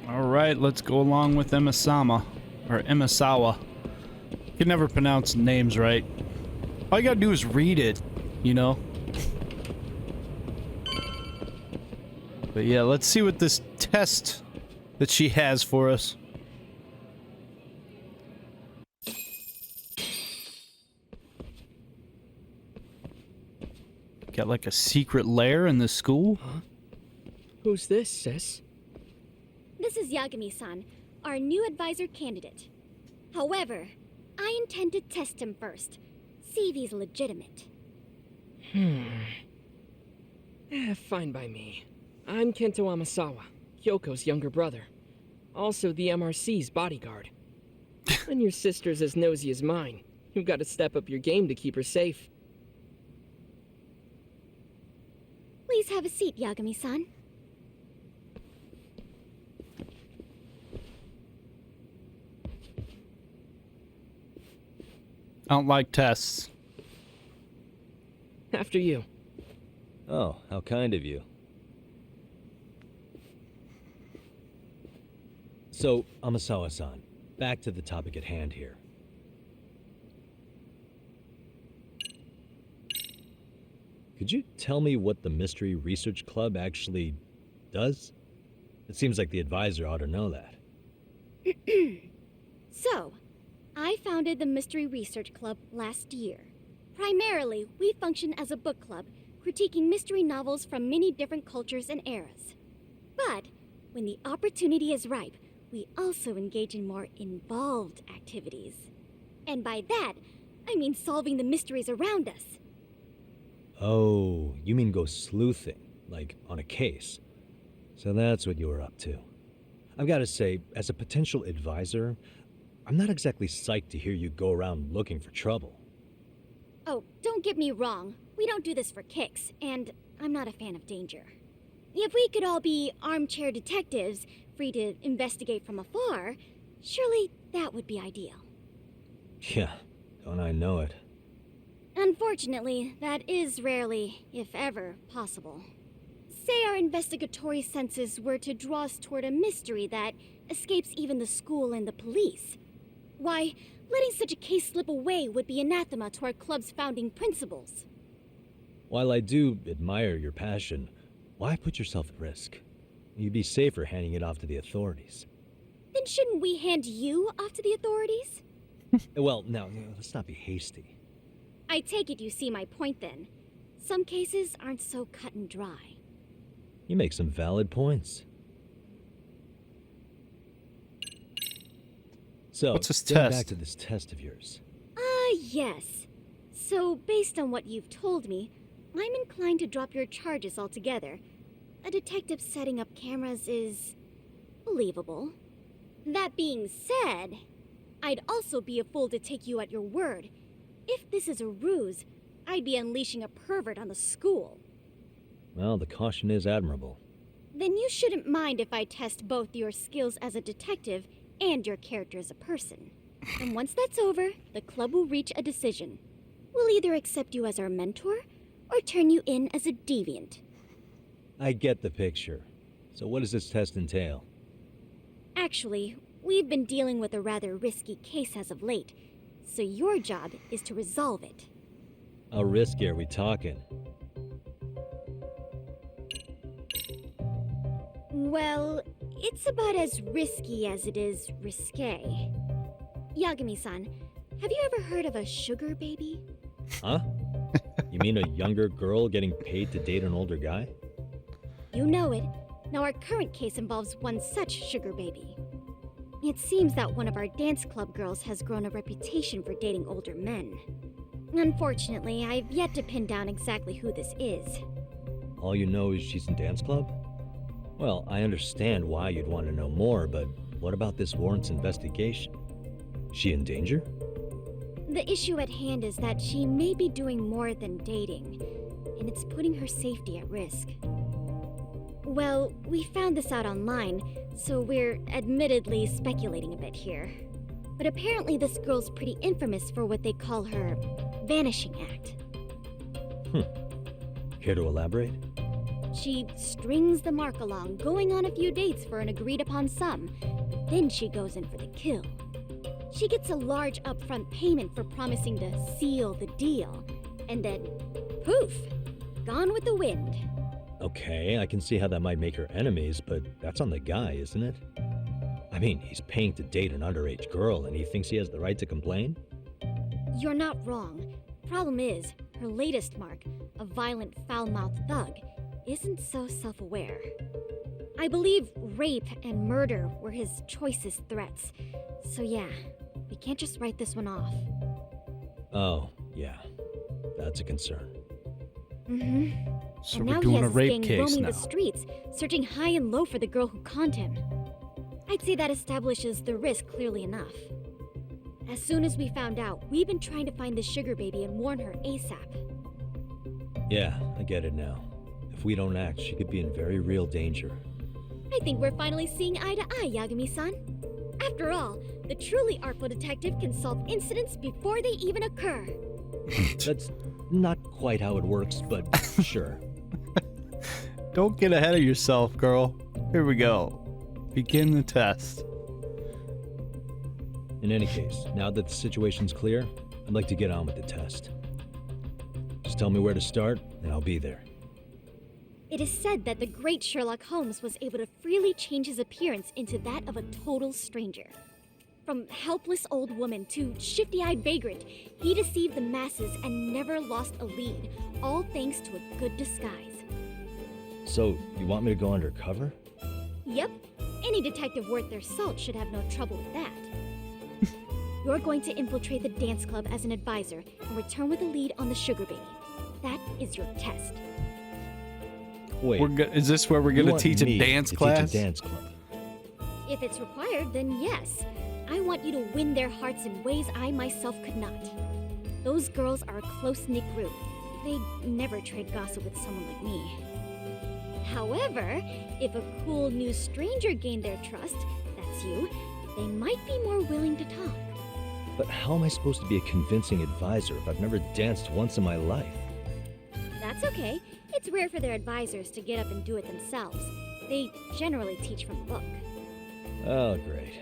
Alright, let's go along with Emasama. Or Emasawa. Can never pronounce names right. All you gotta do is read it, you know? But yeah, let's see what this test that she has for us. Got like a secret lair in this school? Huh? Who's this, sis? This is Yagami-san, our new advisor candidate. However, I intend to test him first. See if he's legitimate. Fine by me. I'm Kento Amasawa, Kyoko's younger brother. Also the MRC's bodyguard. And your sister's as nosy as mine. You've got to step up your game to keep her safe. Please have a seat, Yagami-san. I don't like tests. After you. Oh, how kind of you. So, Amasawa-san, back to the topic at hand here. Could you tell me what the Mystery Research Club actually does? It seems like the advisor ought to know that. So, I founded the Mystery Research Club last year. Primarily, we function as a book club, critiquing mystery novels from many different cultures and eras. But, when the opportunity is ripe, we also engage in more involved activities. And by that, I mean solving the mysteries around us. Oh, you mean go sleuthing, like on a case. So that's what you were up to. I've got to say, as a potential advisor, I'm not exactly psyched to hear you go around looking for trouble. Oh, don't get me wrong. We don't do this for kicks, and I'm not a fan of danger. If we could all be armchair detectives, free to investigate from afar, surely that would be ideal. Yeah, don't I know it. Unfortunately, that is rarely, if ever, possible. Say our investigatory senses were to draw us toward a mystery that escapes even the school and the police. Why, letting such a case slip away would be anathema to our club's founding principles. While I do admire your passion, why put yourself at risk? You'd be safer handing it off to the authorities. Then shouldn't we hand you off to the authorities? Well, now, let's not be hasty. I take it you see my point then. Some cases aren't so cut and dry. You make some valid points. So, what's this getting test? Back to this test of yours. Yes. So, based on what you've told me, I'm inclined to drop your charges altogether. A detective setting up cameras is believable. That being said, I'd also be a fool to take you at your word. If this is a ruse, I'd be unleashing a pervert on the school. Well, the caution is admirable. Then you shouldn't mind if I test both your skills as a detective and your character as a person. And once that's over, the club will reach a decision. We'll either accept you as our mentor, or turn you in as a deviant. I get the picture. So what does this test entail? Actually, we've been dealing with a rather risky case as of late, so your job is to resolve it. How risky are we talking? Well, it's about as risky as it is risque. Yagami-san, have you ever heard of a sugar baby? Huh? You mean a younger girl getting paid to date an older guy? You know it. Now our current case involves one such sugar baby. It seems that one of our dance club girls has grown a reputation for dating older men. Unfortunately, I've yet to pin down exactly who this is. All you know is she's in dance club? Well, I understand why you'd want to know more, but what about this warrants investigation? Is she in danger? The issue at hand is that she may be doing more than dating, and it's putting her safety at risk. Well, we found this out online, so we're admittedly speculating a bit here. But apparently this girl's pretty infamous for what they call her vanishing act. Care to elaborate? She strings the mark along, going on a few dates for an agreed upon sum. Then she goes in for the kill. She gets a large upfront payment for promising to seal the deal. And then, poof, gone with the wind. Okay, I can see how that might make her enemies, but that's on the guy, isn't it? I mean, he's paying to date an underage girl, and he thinks he has the right to complain? You're not wrong. Problem is, her latest mark, a violent, foul-mouthed thug, isn't so self-aware. I believe rape and murder were his choicest threats. So yeah, we can't just write this one off. Oh, yeah. That's a concern. Mm-hmm. So And we're now he doing has a his rape gang case roaming now. the streets, searching high and low for the girl who conned him. I'd say that establishes the risk clearly enough. As soon as we found out, we've been trying to find the sugar baby and warn her ASAP. Yeah, I get it now. If we don't act, she could be in very real danger. I think we're finally seeing eye to eye, Yagami-san. After all, the truly artful detective can solve incidents before they even occur. That's not quite how it works, but sure. Don't get ahead of yourself, girl. Here we go. Begin the test. In any case, now that the situation's clear, I'd like to get on with the test. Just tell me where to start, and I'll be there. It is said that the great Sherlock Holmes was able to freely change his appearance into that of a total stranger. From helpless old woman to shifty-eyed vagrant, he deceived the masses and never lost a lead, all thanks to a good disguise. So, you want me to go undercover? Yep, any detective worth their salt should have no trouble with that. You're going to infiltrate the dance club as an advisor and return with a lead on the sugar baby. That is your test. Wait, Is this where we're you gonna want teach a me dance to class? Teach a dance club. If it's required, then yes. I want you to win their hearts in ways I myself could not. Those girls are a close-knit group. They never trade gossip with someone like me. However, if a cool new stranger gained their trust, that's you, they might be more willing to talk. But how am I supposed to be a convincing advisor if I've never danced once in my life? That's okay. It's rare for their advisors to get up and do it themselves. They generally teach from a book. Oh, great.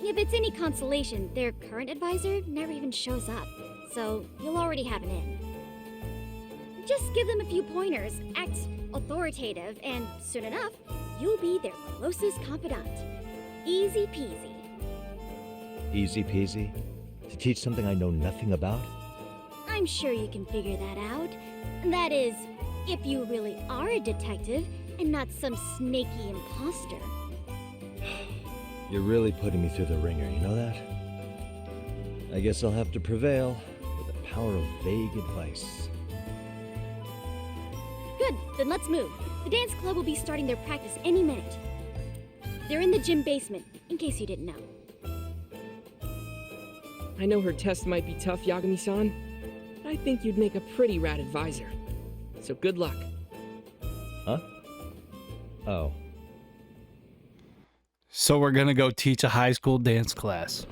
If it's any consolation, their current advisor never even shows up, so you'll already have an in. Just give them a few pointers, act authoritative, and soon enough, you'll be their closest confidant. Easy peasy. Easy peasy? To teach something I know nothing about? I'm sure you can figure that out. That is, if you really are a detective and not some snaky imposter. You're really putting me through the ringer, you know that? I guess I'll have to prevail with the power of vague advice. Good, then let's move. The dance club will be starting their practice any minute. They're in the gym basement, in case you didn't know. I know her test might be tough, Yagami-san, but I think you'd make a pretty rad advisor. So good luck. Huh? Oh. So we're gonna go teach a high school dance class.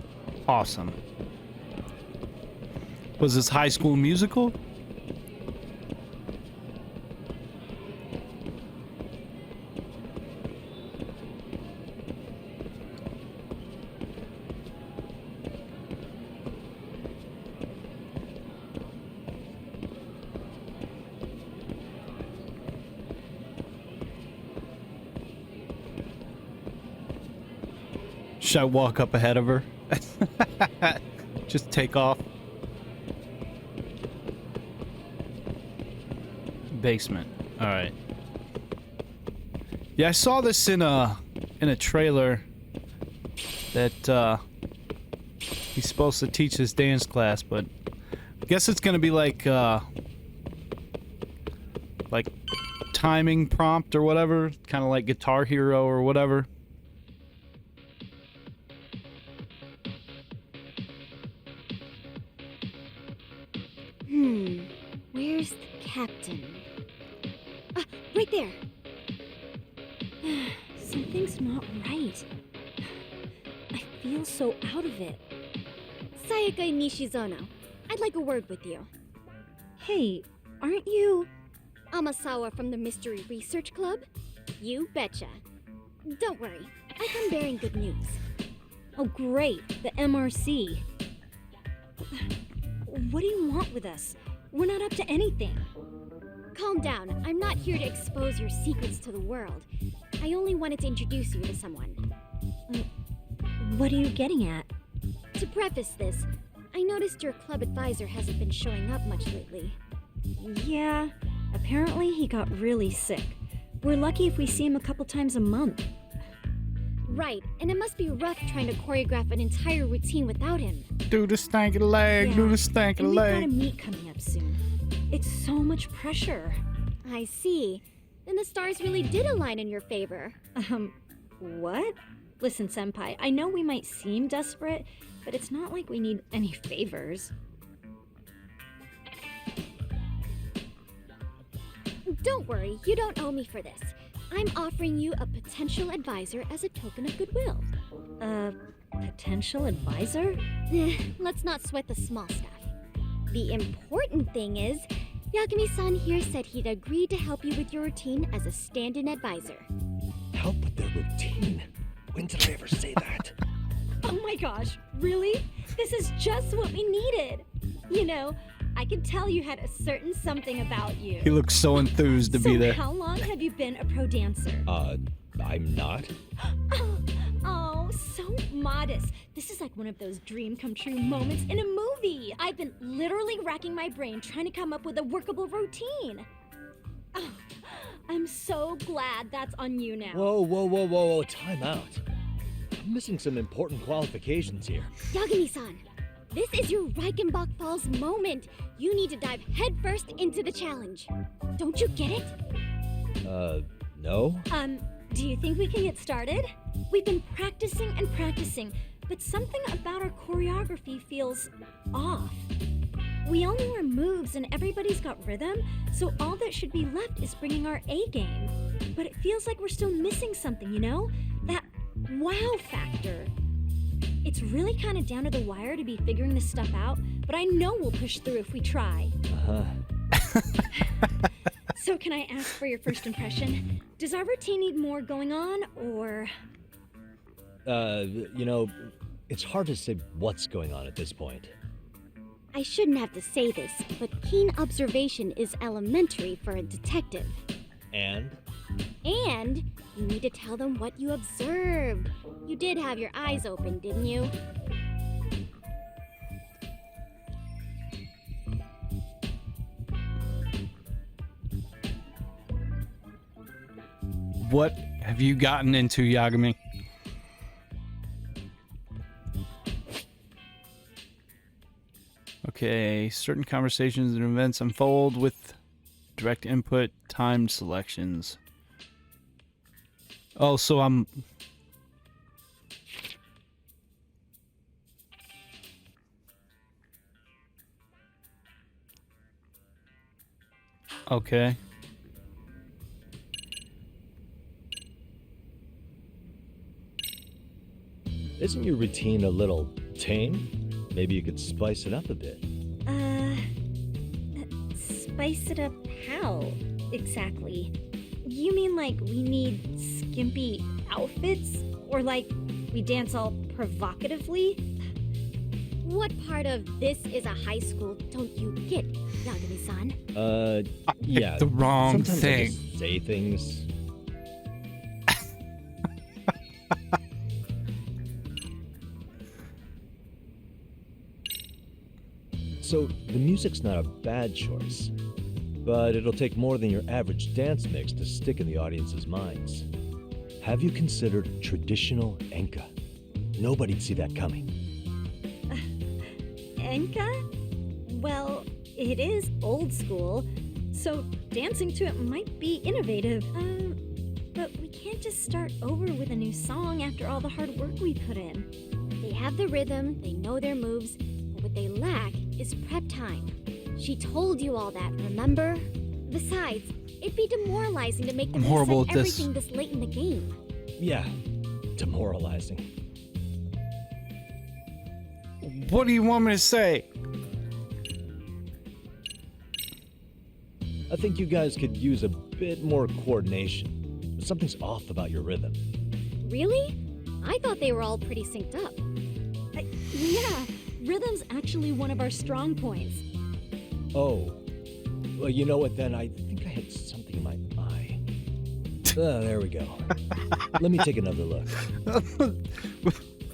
Awesome. Was this High School Musical? Should I walk up ahead of her? Just take off. Basement. All right. Yeah, I saw this in a trailer that he's supposed to teach this dance class, but I guess it's gonna be like timing prompt or whatever, kind of like Guitar Hero or whatever. Where's the captain? Ah, right there! Something's not right. I feel so out of it. Sayaka Nishizono, I'd like a word with you. Hey, aren't you... Amasawa from the Mystery Research Club? You betcha. Don't worry, I come bearing good news. Oh, great. The MRC. What do you want with us? We're not up to anything. Calm down. I'm not here to expose your secrets to the world. I only wanted to introduce you to someone. What are you getting at? To preface this, I noticed your club advisor hasn't been showing up much lately. Yeah, apparently he got really sick. We're lucky if we see him a couple times a month. Right, and it must be rough trying to choreograph an entire routine without him. Do the stanky leg, do the stanky and we've got a leg. meet coming up soon. It's so much pressure. I see. Then the stars really did align in your favor. What? Listen, Senpai, I know we might seem desperate, but it's not like we need any favors. Don't worry, you don't owe me for this. I'm offering you a potential advisor as a token of goodwill. Potential advisor? Let's not sweat the small stuff. The important thing is, Yagami-san here said he'd agreed to help you with your routine as a stand-in advisor. Help with their routine? When did I ever say that? Oh my gosh, really? This is just what we needed. You know, I could tell you had a certain something about you. He looks so enthused to be there. So how long have you been a pro dancer? I'm not. Oh, so modest. This is like one of those dream come true moments in a movie. I've been literally racking my brain trying to come up with a workable routine. Oh, I'm so glad that's on you now. Whoa, time out. I'm missing some important qualifications here. Yagami-san, this is your Reichenbach Falls moment. You need to dive headfirst into the challenge. Don't you get it? No? Do you think we can get started? We've been practicing and practicing, but something about our choreography feels off. We all know our moves and everybody's got rhythm, so all that should be left is bringing our A game. But it feels like we're still missing something, you know? That wow factor. It's really kind of down to the wire to be figuring this stuff out, but I know we'll push through if we try. So can I ask for your first impression? Does our routine need more going on, or...? It's hard to say what's going on at this point. I shouldn't have to say this, but keen observation is elementary for a detective. And? And you need to tell them what you observed. You did have your eyes open, didn't you? What have you gotten into, Yagami? Okay, certain conversations and events unfold with direct input, timed selections. Oh, so I'm... Okay. Isn't your routine a little tame? Maybe you could spice it up a bit. Spice it up how, exactly? You mean like we need skimpy outfits? Or like we dance all provocatively? What part of this is a high school don't you get, Yagami-san? Yeah. The wrong sometimes thing. I just say things. So, the music's not a bad choice, but it'll take more than your average dance mix to stick in the audience's minds. Have you considered traditional enka? Nobody'd see that coming. Enka? Well, it is old school, so dancing to it might be innovative. But we can't just start over with a new song after all the hard work we put in. They have the rhythm, they know their moves, but what they lack is prep time. She told you all that, remember? Besides, it'd be demoralizing to make them I'm horrible reset at this. everything this late in the game. Yeah, demoralizing. What do you want me to say? I think you guys could use a bit more coordination. Something's off about your rhythm. Really? I thought they were all pretty synced up. Yeah, rhythm's actually one of our strong points. Oh. Well, you know what then? I think I had something in my eye. There we go. Let me take another look.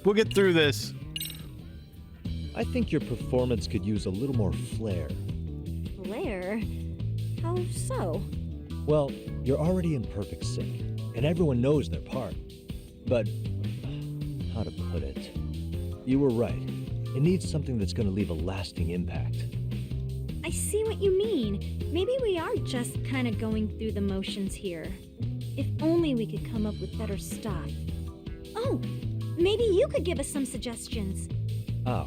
We'll get through this. I think your performance could use a little more flair. Flair? How so? Well, you're already in perfect sync, and everyone knows their part. But, how to put it? You were right. It needs something that's going to leave a lasting impact. I see what you mean. Maybe we are just kind of going through the motions here. If only we could come up with better stuff. Oh, maybe you could give us some suggestions. Oh.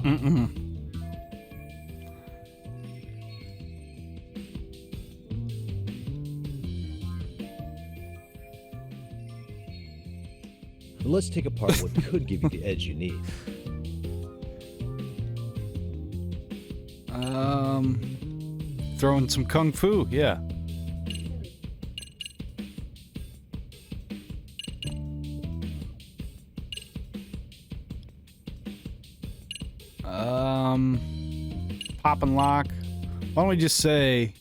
Let's take apart what could give you the edge you need. Throwing some kung fu, yeah. Pop and lock. Why don't we just say...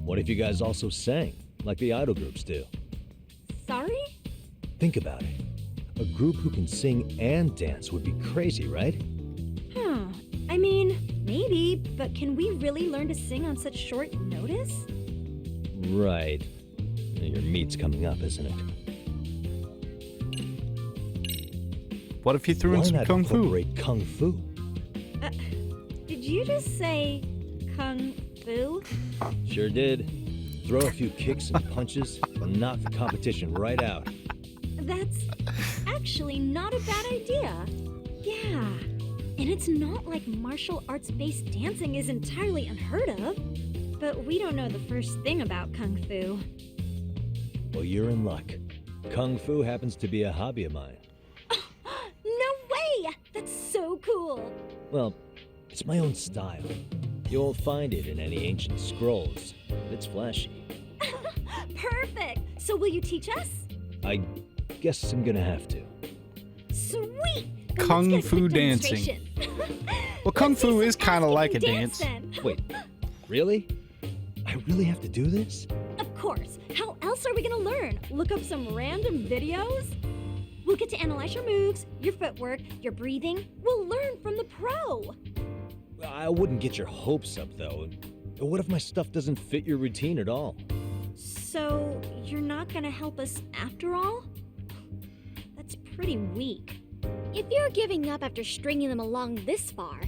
What if you guys also sang, like the idol groups do? Sorry? Think about it. A group who can sing and dance would be crazy, right? Huh. I mean, maybe, but can we really learn to sing on such short notice? Right. Your meat's coming up, isn't it? What if you threw in Why some not kung fu? incorporate kung fu? Did you just say kung fu? Sure did. Throw a few kicks and punches and knock the competition right out. That's actually not a bad idea. Yeah. And it's not like martial arts-based dancing is entirely unheard of. But we don't know the first thing about kung fu. Well, you're in luck. Kung fu happens to be a hobby of mine. No way! That's so cool. Well, it's my own style. You won't find it in any ancient scrolls. It's flashy. Perfect. So will you teach us? I guess I'm gonna have to. Sweet. Then Kung let's get a fu quick dancing. demonstration. Well, kung Let's see fu some is kind of ass like a kicking dance. then. Wait, really? I really have to do this? Of course. How else are we gonna learn? Look up some random videos? We'll get to analyze your moves, your footwork, your breathing. We'll learn from the pro. I wouldn't get your hopes up, though. What if my stuff doesn't fit your routine at all? So, you're not gonna help us after all? That's pretty weak. If you're giving up after stringing them along this far,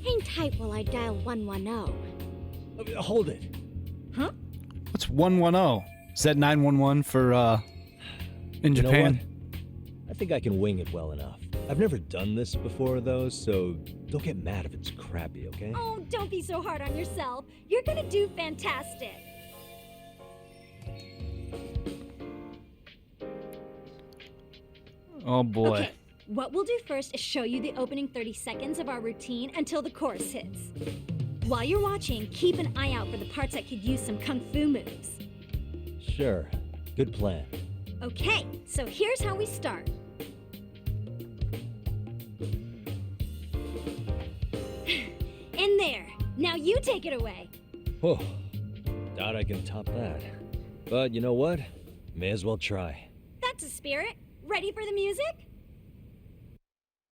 hang tight while I dial 110. Hold it. Huh? What's 110? Is that 911 for, in You know Japan? what? I think I can wing it well enough. I've never done this before, though, so don't get mad if it's crappy, okay? Oh, don't be so hard on yourself. You're gonna do fantastic. Oh boy. Okay, what we'll do first is show you the opening 30 seconds of our routine until the chorus hits. While you're watching, keep an eye out for the parts that could use some kung fu moves. Sure. Good plan. Okay, so here's how we start. In there. Now you take it away. Whew. Doubt I can top that. But you know what? May as well try. That's a spirit. Ready for the music?